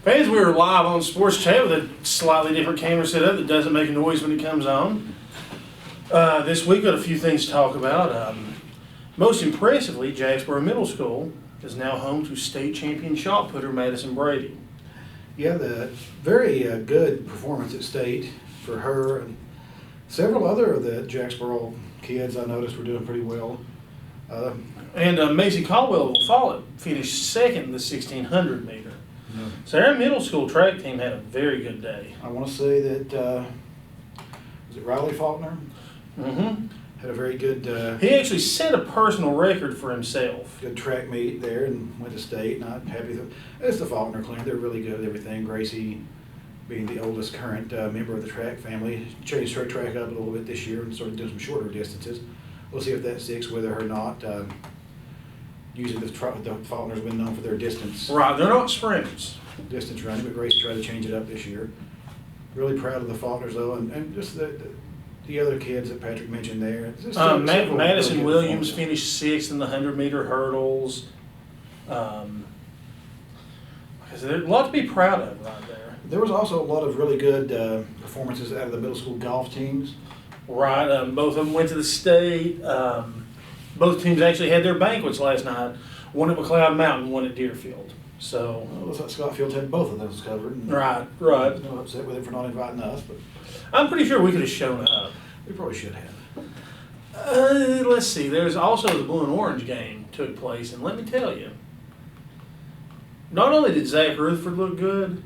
Fans, we are live on Sports Chat with a slightly different camera setup that doesn't make a noise when it comes on. This week, got a few things to talk about. Most impressively, Jacksboro Middle School is now home to state champion shot putter Madison Brady. Yeah, the very good performance at state for her and several other of the Jacksboro kids I noticed were doing pretty well. And Macy Caldwell of Follett finished second in the 1600 meter. Yeah. So our middle school track team had a very good day. I want to say that, was it Riley Faulkner? Mm-hmm. Had a very good He actually set a personal record for himself. good track meet there and went to state. Not happy with it's the Faulkner clan. They're really good at everything. Gracie, being the oldest current member of the track family, changed her track up a little bit this year and started doing some shorter distances. We'll see if that sticks with her or not. Usually the Faulkner's been known for their distance Right, they're not sprinters. running, but Gracie tried to change it up this year. Really proud of the Faulkners though, and just the other kids that Patrick mentioned there. Just several Madison really good Williams performances. finished sixth in the 100-meter hurdles. There's a lot to be proud of right there. There was also a lot of really good performances out of the middle school golf teams. Right, both of them went to the state. Both teams actually had their banquets last night. One at McLeod Mountain, one at Deerfield. So, Well, it looks like Scott Fields had both of those covered. And right. No upset with him for not inviting us, but I'm pretty sure we could have shown up. we probably should have. Let's see. There's also the blue and orange game took place, and let me tell you, not only did Zach Rutherford look good,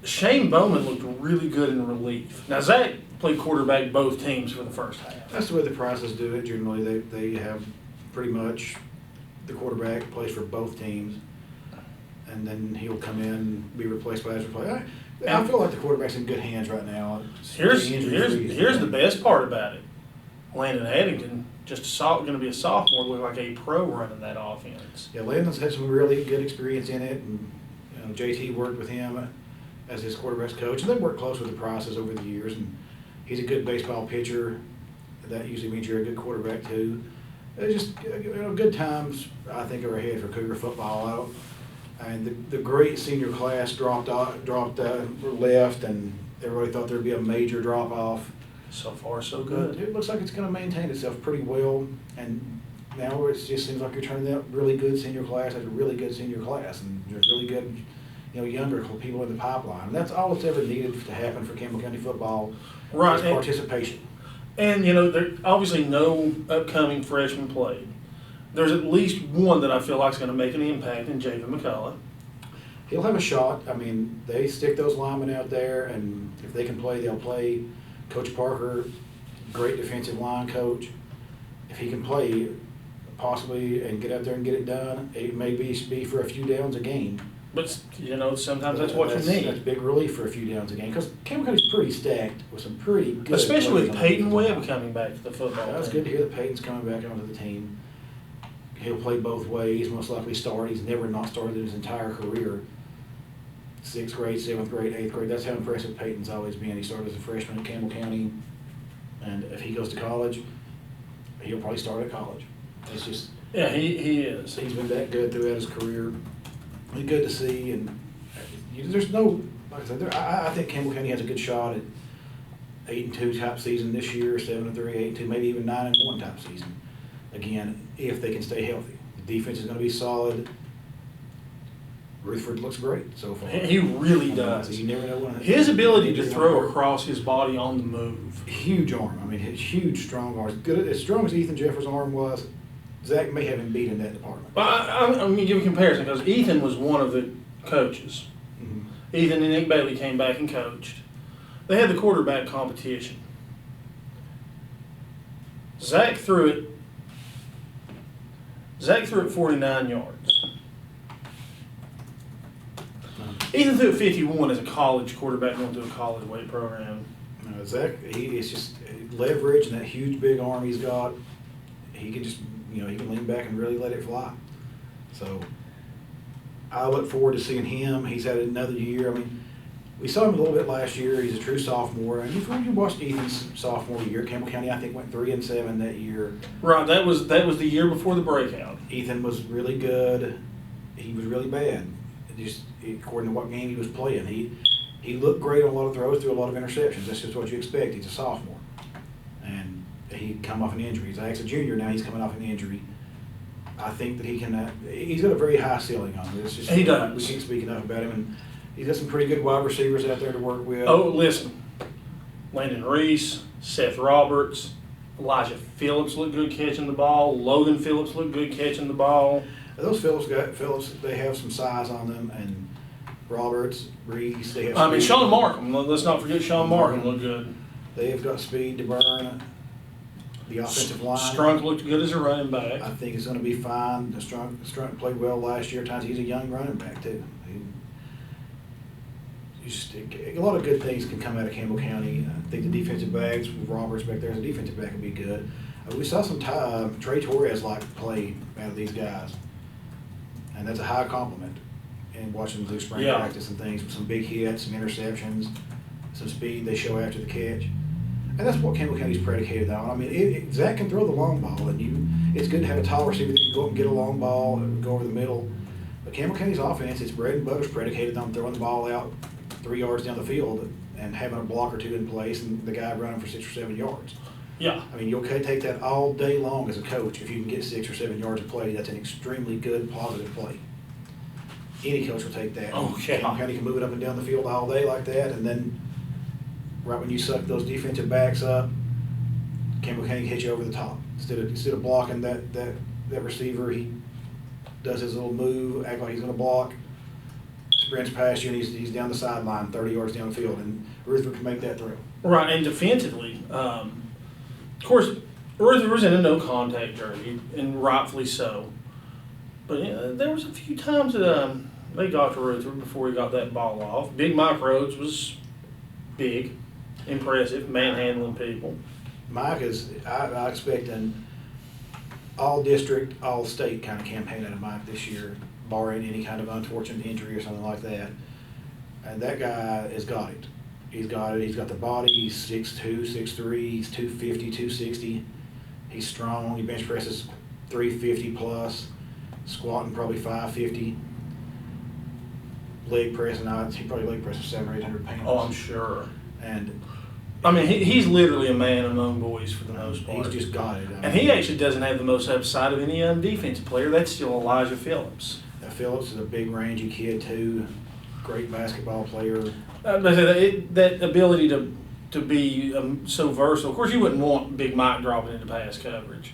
Shane Bowman looked really good in relief. Now, Zach played quarterback both teams for the first half. That's the way the prizes do it. Generally, they have pretty much the quarterback plays for both teams, and then he'll come in and be replaced by his replacement. I feel like the quarterback's in good hands right now. Here's the best part about it. Landon Addington, going to be a sophomore, look like a pro running that offense. Yeah, Landon's had some really good experience in it, and JT worked with him as his quarterback's coach, and they've worked close with the Prices over the years. And he's a good baseball pitcher. That usually means you're a good quarterback too. It's just good times I think are ahead for Cougar football. And the great senior class dropped left, and everybody thought there'd be a major drop off. So far, so good. It looks like it's going to maintain itself pretty well, and now it just seems like you're turning out really good senior class after really good senior class, and there's really good, younger people in the pipeline. And that's all that's ever needed to happen for Campbell County football. Right. Is participation. And, there obviously no upcoming freshmen played. There's at least one that I feel like is going to make an impact in Javen McCullough. He'll have a shot. I mean, they stick those linemen out there, and if they can play, they'll play. Coach Parker, great defensive line coach. If he can play, possibly, and get out there and get it done, it may be for a few downs a game. But, sometimes that's what you need. That's big relief for a few downs a game, because Campbell County's pretty stacked with some pretty good Especially players with on the Peyton defensive Webb line. coming back to the football That's team. good to hear that Peyton's coming back onto the team. He'll play both ways, most likely start. He's never not started in his entire career. 6th grade, 7th grade, 8th grade. That's how impressive Peyton's always been. He started as a freshman at Campbell County, and if he goes to college, he'll probably start at college. It's just Yeah, he is. he's been that good throughout his career. It's good to see, and there's no, like I said, I think Campbell County has a good shot at 8-2 type season this year, 7-3, 8-2, maybe even 9-1 type season. Again, if they can stay healthy, the defense is going to be solid. Rutherford looks great so far. He really does. You never know when His ability to throw across his body on the move. Huge arm. I mean, his huge, strong arm. As strong as Ethan Jeffers' arm was, Zach may have him beat in that department. Well, I'm going to give a comparison because Ethan was one of the coaches. Mm-hmm. Ethan and Nick Bailey came back and coached. They had the quarterback competition. Zach threw it 49 yards. Ethan threw it 51 as a college quarterback going through a college weight program. Zach, it's just leverage and that huge big arm he's got. He can just, he can lean back and really let it fly. So I look forward to seeing him. He's had another year. I mean, we saw him a little bit last year. He's a true sophomore. And you watched Ethan's sophomore year. Campbell County, I think, went 3-7 that year. Right, that was the year before the breakout. Ethan was really good. He was really bad just according to what game he was playing, he looked great on a lot of throws, threw a lot of interceptions. That's just what you expect. He's a sophomore, and he come off an injury. Zach's a junior now. He's coming off an injury. I think that he can. He's got a very high ceiling on this. Just, he does. We can't speak enough about him, and he's got some pretty good wide receivers out there to work with. Oh, listen, Landon Reese, Seth Roberts, Elijah Phillips look good catching the ball. Logan Phillips look good catching the ball. Those Phillips, they have some size on them, and Roberts, Reese, they have. I mean, speed. Sean Markham. Let's not forget Sean Markham looked good. They have got speed to burn. The offensive line. Strunk looked good as a running back. I think it's going to be fine. Strunk played well last year. At times he's a young running back too. A lot of good things can come out of Campbell County. I think the defensive backs, with Roberts back there as a defensive back, would be good. We saw some Trey Torres like play out of these guys, and that's a high compliment. And watching them do spring practice and things, some big hits, some interceptions, some speed they show after the catch. And that's what Campbell County's predicated on. I mean, Zach can throw the long ball, and it's good to have a tall receiver that can go up and get a long ball and go over the middle. But Campbell County's offense, its bread and butter's predicated on throwing the ball out 3 yards down the field and having a block or two in place and the guy running for 6 or 7 yards. Yeah. I mean, you'll take that all day long as a coach. If you can get 6 or 7 yards of play, that's an extremely good, positive play. Any coach will take that. Okay. Campbell County can move it up and down the field all day like that, and then right when you suck those defensive backs up, Campbell County hit you over the top. Instead of blocking that receiver, he does his little move, act like he's going to block, sprints past you, and he's down the sideline 30 yards down the field, and Rutherford can make that throw. Right, and defensively, of course, Rutherford's in a no-contact jersey, and rightfully so. But there was a few times that they got to Rutherford before he got that ball off. Big Mike Rhodes was big, impressive, manhandling people. Mike I expect an all-district, all-state kind of campaign out of Mike this year, barring any kind of unfortunate injury or something like that. And that guy has got it. He's got it. He's got the body. He's 6'2", 6'3", he's 250, 260. He's strong. He bench presses 350 plus, squatting probably 550. Leg pressing, he probably leg presses 700 or 800 pounds. Oh, I'm sure. And I mean, he's literally a man among boys for the most part. he's just got it. And he actually doesn't have the most upside of any defensive player. That's still Elijah Phillips. Phillips is a big, rangy kid too. Great basketball player. That ability to be so versatile. Of course, you wouldn't want Big Mike dropping into pass coverage,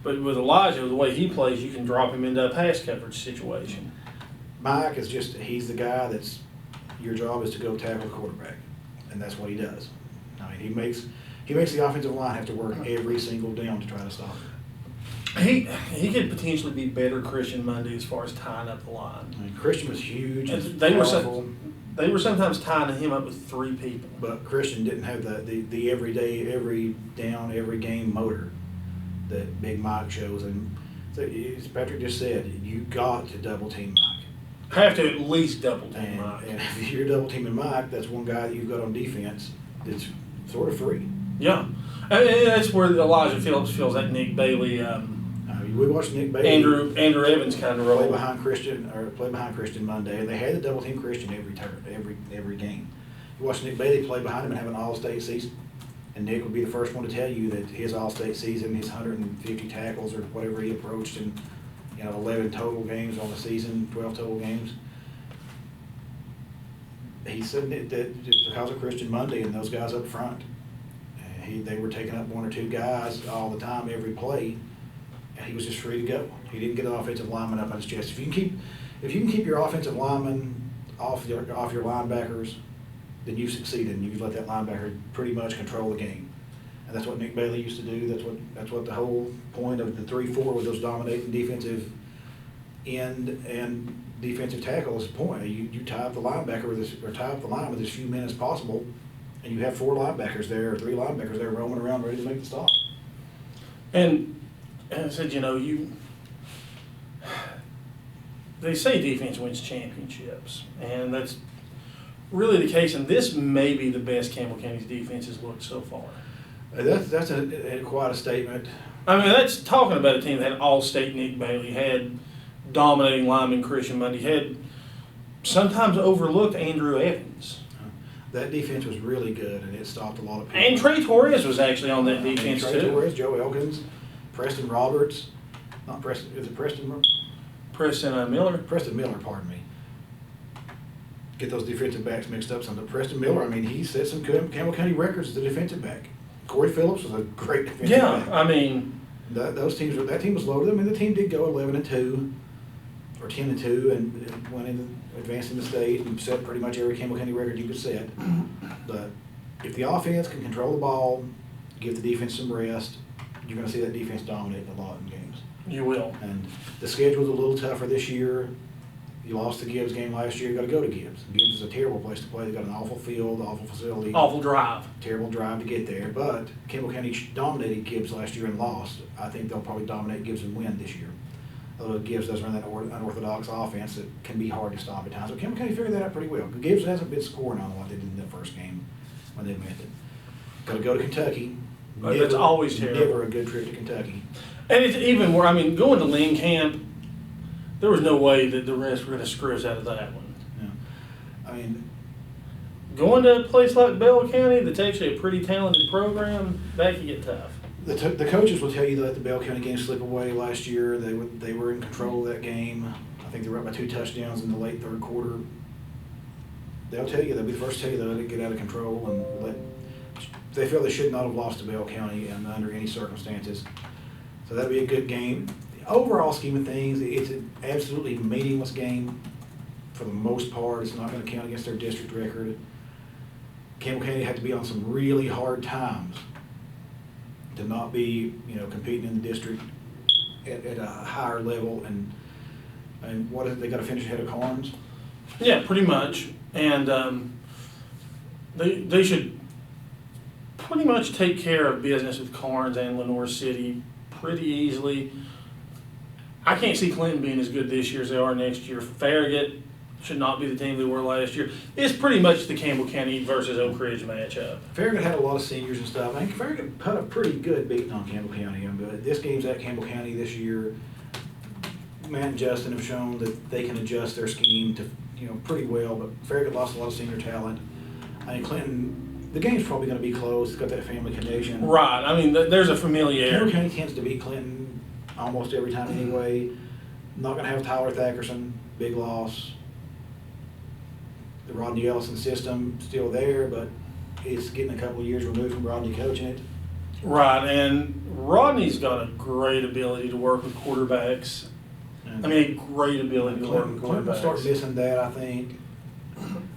but with Elijah, the way he plays, you can drop him into a pass coverage situation. Mike is he's the guy that's, your job is to go tackle the quarterback, and that's what he does. I mean, he makes the offensive line have to work every single down to try to stop him. He could potentially be better Christian Monday as far as tying up the line. I mean, Christian was huge. They were sometimes tying him up with 3 people. But Christian didn't have the everyday, every down, every game motor that Big Mike shows. And so, as Patrick just said, you got to double team Mike. Have to at least double team Mike. And if you're double teaming Mike, that's one guy that you've got on defense that's sort of free. Yeah, and that's where Elijah Phillips feels that Nick Bailey. We watched Nick Bailey. Andrew Evans kind of role. Play behind Christian Monday, and they had to double team Christian every game. You watch Nick Bailey play behind him and have an all-state season, and Nick would be the first one to tell you that his all-state season, his 150 tackles or whatever he approached, and 11 total games on the season, 12 total games. He said that just because of Christian Monday and those guys up front, they were taking up 1 or 2 guys all the time, every play. He was just free to go. He didn't get an offensive lineman up on his chest. If you can keep your offensive lineman off your linebackers, then you've succeeded, and you've let that linebacker pretty much control the game. And that's what Nick Bailey used to do. That's what the whole point of the 3-4 with those dominating defensive end and defensive tackle is the point. You tie up the linebacker or tie up the line with as few men as possible, and you have 4 linebackers there or 3 linebackers there roaming around ready to make the stop. And I said, they say defense wins championships, and that's really the case. And this may be the best Campbell County's defense has looked so far. That's quite a statement. I mean, that's talking about a team that had all-state Nick Bailey, had dominating lineman Christian Monday, had sometimes overlooked Andrew Evans. That defense was really good, and it stopped a lot of people. And Trey Torres was actually on that defense Trey too. Torres, Joe Elkins, Preston Roberts, not Preston, is it Preston? Preston Miller. Preston Miller, pardon me. Get those defensive backs mixed up something. Preston Miller, I mean, he set some Campbell County records as a defensive back. Corey Phillips was a great defensive back. Yeah, I mean, that team was loaded. I mean, the team did go 11-2 or 10-2 and went into advanced in the state and set pretty much every Campbell County record you could set. But if the offense can control the ball, give the defense some rest, you're going to see that defense dominate a lot in games. you will. And the schedule's a little tougher this year. You lost the Gibbs game last year, you got to go to Gibbs. Gibbs is a terrible place to play. They got an awful field, awful facility. Awful drive. Terrible drive to get there. But Campbell County dominated Gibbs last year and lost. I think they'll probably dominate Gibbs and win this year. Although Gibbs does run that unorthodox offense that can be hard to stop at times. So Campbell County figured that out pretty well. Gibbs hasn't been scoring on what they did in the first game when they met it. Got to go to Kentucky. That's always terrible. Never a good trip to Kentucky. And it's even where, I mean, going to Lynn Camp, there was no way that the rest were going to screw us out of that one. Yeah. I mean, going to a place like Bell County that's actually a pretty talented program, that can get tough. the coaches will tell you that the Bell County game slip away last year. They were in control of that game. I think they were up by 2 touchdowns in the late third quarter. They'll be the first to tell you that it get out of control and they feel they should not have lost to Bell County under any circumstances. So that'll be a good game. The overall scheme of things, it's an absolutely meaningless game for the most part. It's not going to count against their district record. Campbell County had to be on some really hard times to not be, competing in the district at a higher level. And what is it, they got to finish ahead of Carnes? Yeah, pretty much. And they should pretty much take care of business with Carnes and Lenoir City pretty easily. I can't see Clinton being as good this year as they are next year. Farragut should not be the team they were last year. It's pretty much the Campbell County versus Oak Ridge matchup. Farragut had a lot of seniors and stuff. I think Farragut put a pretty good beating on Campbell County. But this game's at Campbell County this year. Matt and Justin have shown that they can adjust their scheme to, pretty well. But Farragut lost a lot of senior talent. I think Clinton, the game's probably going to be close. It's got that family connection. Right. I mean, there's a Campbell familiarity. County tends to beat Clinton almost every time anyway. Not going to have Tyler Thackerson, big loss. The Rodney Ellison system still there, but it's getting a couple of years removed from Rodney coaching it. Right, and Rodney's got a great ability to work with quarterbacks. And I mean, a great ability to work with Clinton will start quarterbacks. missing that, I think.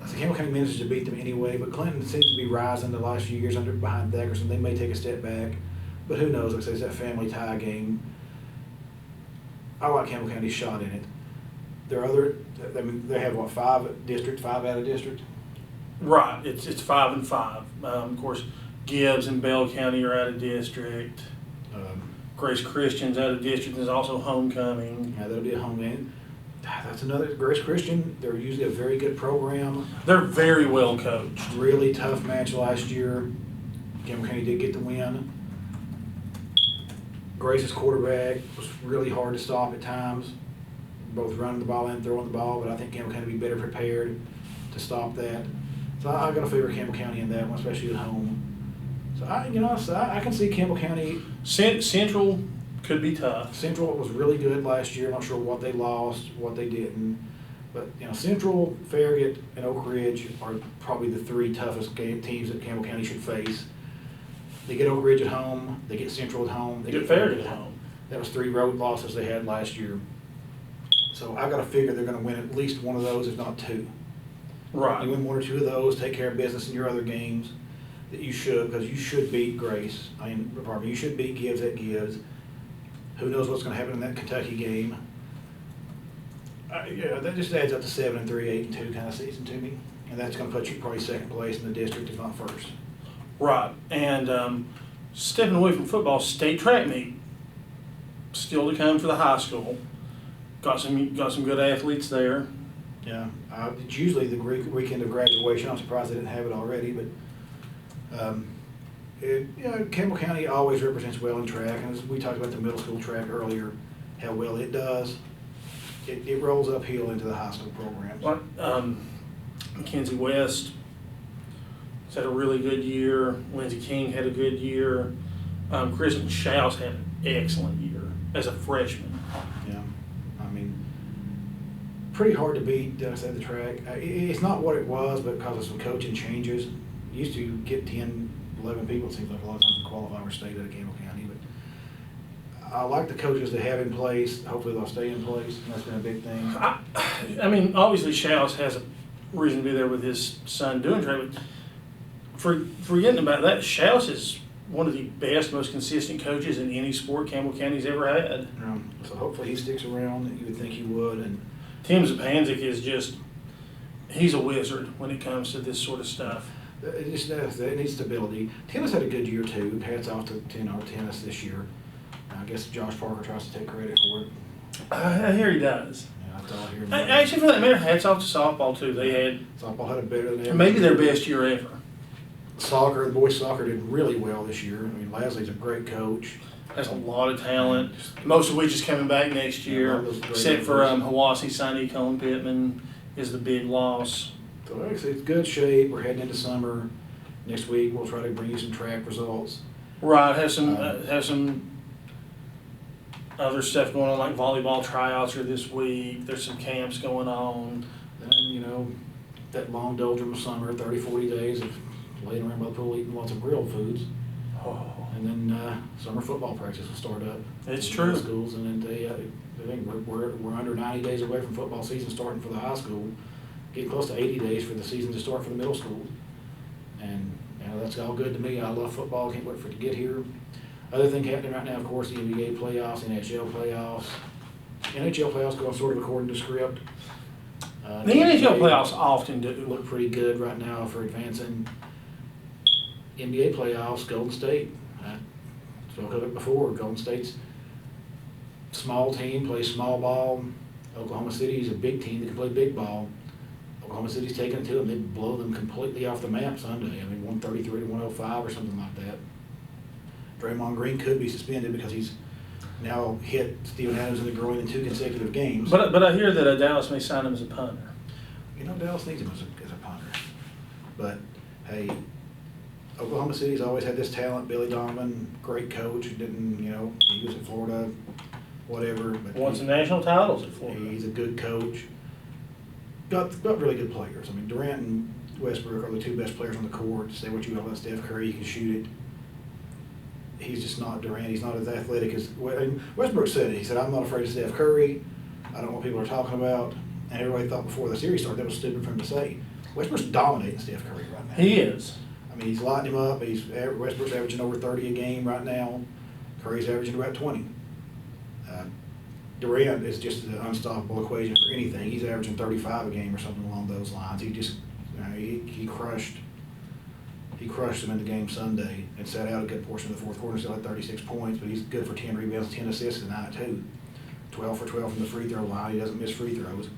So Campbell County managed to beat them anyway, but Clinton seems to be rising the last few years behind Thackerson. They may take a step back, but who knows? Like I say, it's that family tie game. I like Campbell County's shot in it. There are they have what, 5 out of district? Right, it's 5 and 5. Of course, Gibbs and Bell County are out of district. Grace Christian's out of district. There's also homecoming. Yeah, that'll be a home game. That's another, Grace Christian, they're usually a very good program. They're very well coached. Really tough match last year. Campbell County did get the win. Grace's quarterback was really hard to stop at times, both running the ball and throwing the ball, but I think Campbell County will be better prepared to stop that. So I'm going to favor Campbell County in that one, especially at home. So I can see Campbell County. Central could be tough. Central was really good last year. I'm not sure what they lost, what they didn't. But, Central, Farragut, and Oak Ridge are probably the 3 toughest teams that Campbell County should face. They get Oak Ridge at home. They get Central at home. They Get Farragut at home. That was 3 road losses they had last year. So I got to figure they're going to win at least one of those, if not 2. Right. You win 1 or 2 of those, take care of business in your other games that you should, because you should beat Grace. You should beat Gibbs at Gibbs. Who knows what's going to happen in that Kentucky game? That just adds up to 7-3, 8-2 kind of season to me, and that's going to put you probably second place in the district, if not first. Right, and stepping away from football, state track meet still to come for the high school. Got some good athletes there. Yeah, it's usually the weekend of graduation. I'm surprised they didn't have it already, but Campbell County always represents well in track, and as we talked about the middle school track earlier, how well it does. it rolls uphill into the high school programs. Like, Mackenzie West has had a really good year. Lindsey King had a good year. Kristen Schaus had an excellent year as a freshman. Yeah, I mean, pretty hard to beat, did I say the track? It's not what it was, but because of some coaching changes. Used to get 10, 11 people, it seems like a lot of times to qualify for state out of Campbell County. But I like the coaches they have in place. Hopefully they'll stay in place, and that's been a big thing. I mean, obviously Schaus has a reason to be there with his son doing track, but forgetting about that, Schaus is one of the best, most consistent coaches in any sport Campbell County's ever had. So hopefully he sticks around. You would think he would. And Tim Zapanzik is just, he's a wizard when it comes to this sort of stuff. It needs stability. Tennis had a good year too. Hats off to tennis this year. I guess Josh Parker tries to take credit for it. I hear he does. Yeah, that's all I hear. Actually, for that matter, hats off to softball too. Softball had a better than ever. Maybe their best year ever. The boys soccer did really well this year. I mean, Lasley's a great coach. Has a lot of talent, most of which is coming back next year, except for Hawassee signee Colin Pittman is the big loss. So actually, it's good shape. We're heading into summer. Next week, we'll try to bring you some track results. Right, have some other stuff going on, like volleyball tryouts are this week. There's some camps going on. Then, that long doldrum of summer, 30, 40 days of laying around by the pool eating lots of grilled foods. Oh. And then summer football practice will start up. It's true. Schools, and then I think we're under 90 days away from football season starting for the high school. Getting close to 80 days for the season to start for the middle school. And that's all good to me. I love football. Can't wait for it to get here. Other thing happening right now, of course, the NBA playoffs, NHL playoffs. NHL playoffs going sort of according to script. The NHL playoffs often do. Look pretty good right now for advancing. NBA playoffs, Golden State. I spoke of it before. Golden State's small team, plays small ball. Oklahoma City is a big team that can play big ball. Oklahoma City's taking it to them. They blow them completely off the map Sunday. I mean, 133 to 105 or something like that. Draymond Green could be suspended because he's now hit Steven Adams in the groin in 2 consecutive games. But I hear that Dallas may sign him as a punter. Dallas needs him as a punter. But, hey, Oklahoma City's always had this talent. Billy Donovan, great coach. Didn't, he was at Florida, whatever. But won some national titles at Florida. He's a good coach. Got really good players. I mean, Durant and Westbrook are the 2 best players on the court. Say what you will about Steph Curry, he can shoot it. He's just not Durant. He's not as athletic as Westbrook said it. He said, "I'm not afraid of Steph Curry. I don't know what people are talking about." And everybody thought before the series started that was stupid for him to say. Westbrook's dominating Steph Curry right now. He is. I mean, he's lighting him up. Westbrook's averaging over 30 a game right now. Curry's averaging about 20. Durant is just an unstoppable equation for anything. He's averaging 35 a game or something along those lines. He just, he crushed him in the game Sunday and sat out a good portion of the fourth quarter. Still had 36 points, but he's good for 10 rebounds, 10 assists tonight too. 12 for 12 from the free throw line. He doesn't miss free throws.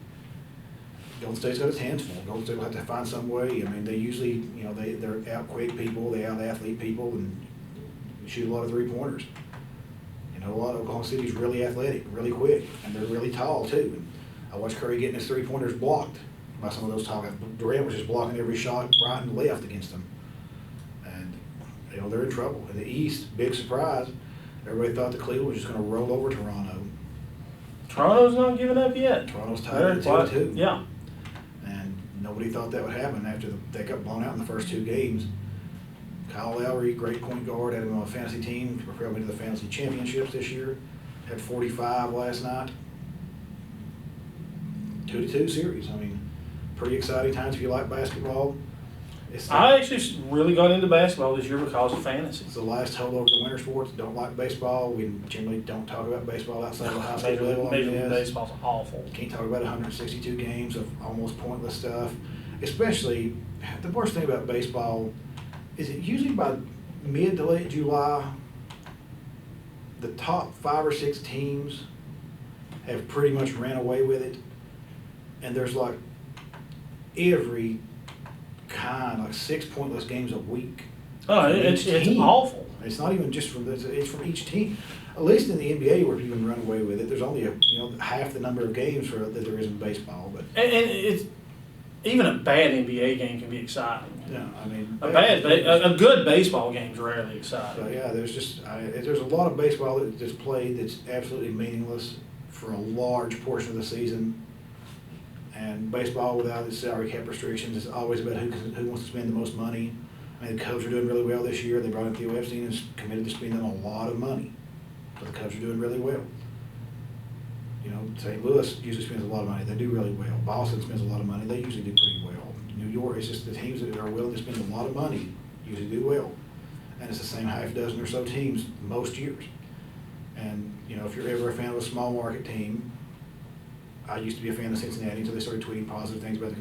Golden State's got his hands full. Golden State will have to find some way. I mean, they usually, they're out-quick people, they out-athlete people, and shoot a lot of three-pointers. A lot of Oklahoma City's really athletic, really quick, and they're really tall too. And I watched Curry getting his three-pointers blocked by some of those tall guys. Durant was just blocking every shot right and left against them. And, they're in trouble. In the East, big surprise, everybody thought that Cleveland was just going to roll over Toronto. Toronto's not giving up yet. Toronto's tied at 2-2. Yeah. And nobody thought that would happen after they got blown out in the first 2 games. Kyle Lowry, great point guard, had him on a fantasy team. We're probably to the fantasy championships this year. Had 45 last night. 2-2 series. I mean, pretty exciting times if you like basketball. I actually really got into basketball this year because of fantasy. It's the last holdover of winter sports. Don't like baseball. We generally don't talk about baseball outside of the high school level. Major League Baseball's awful. Can't talk about 162 games of almost pointless stuff. Especially, the worst thing about baseball is it usually by mid to late July, the top 5 or 6 teams have pretty much ran away with it. And there's like every kind, like 6 pointless games a week. Oh, it's awful. It's not even just from this, it's from each team. At least in the NBA where people can run away with it, there's only half the number of games that there is in baseball. But And it's even a bad NBA game can be exciting. yeah, I mean, A good baseball game is rarely exciting. but yeah, there's a lot of baseball that's played that's absolutely meaningless for a large portion of the season. And baseball without its salary cap restrictions is always about who wants to spend the most money. I mean, the Cubs are doing really well this year. They brought in Theo Epstein and is committed to spending a lot of money. So the Cubs are doing really well. St. Louis usually spends a lot of money. They do really well. Boston spends a lot of money. They usually do pretty well. New York, it's just the teams that are willing to spend a lot of money usually do well. And it's the same half dozen or so teams most years. And, if you're ever a fan of a small market team, I used to be a fan of Cincinnati until they started tweeting positive things about the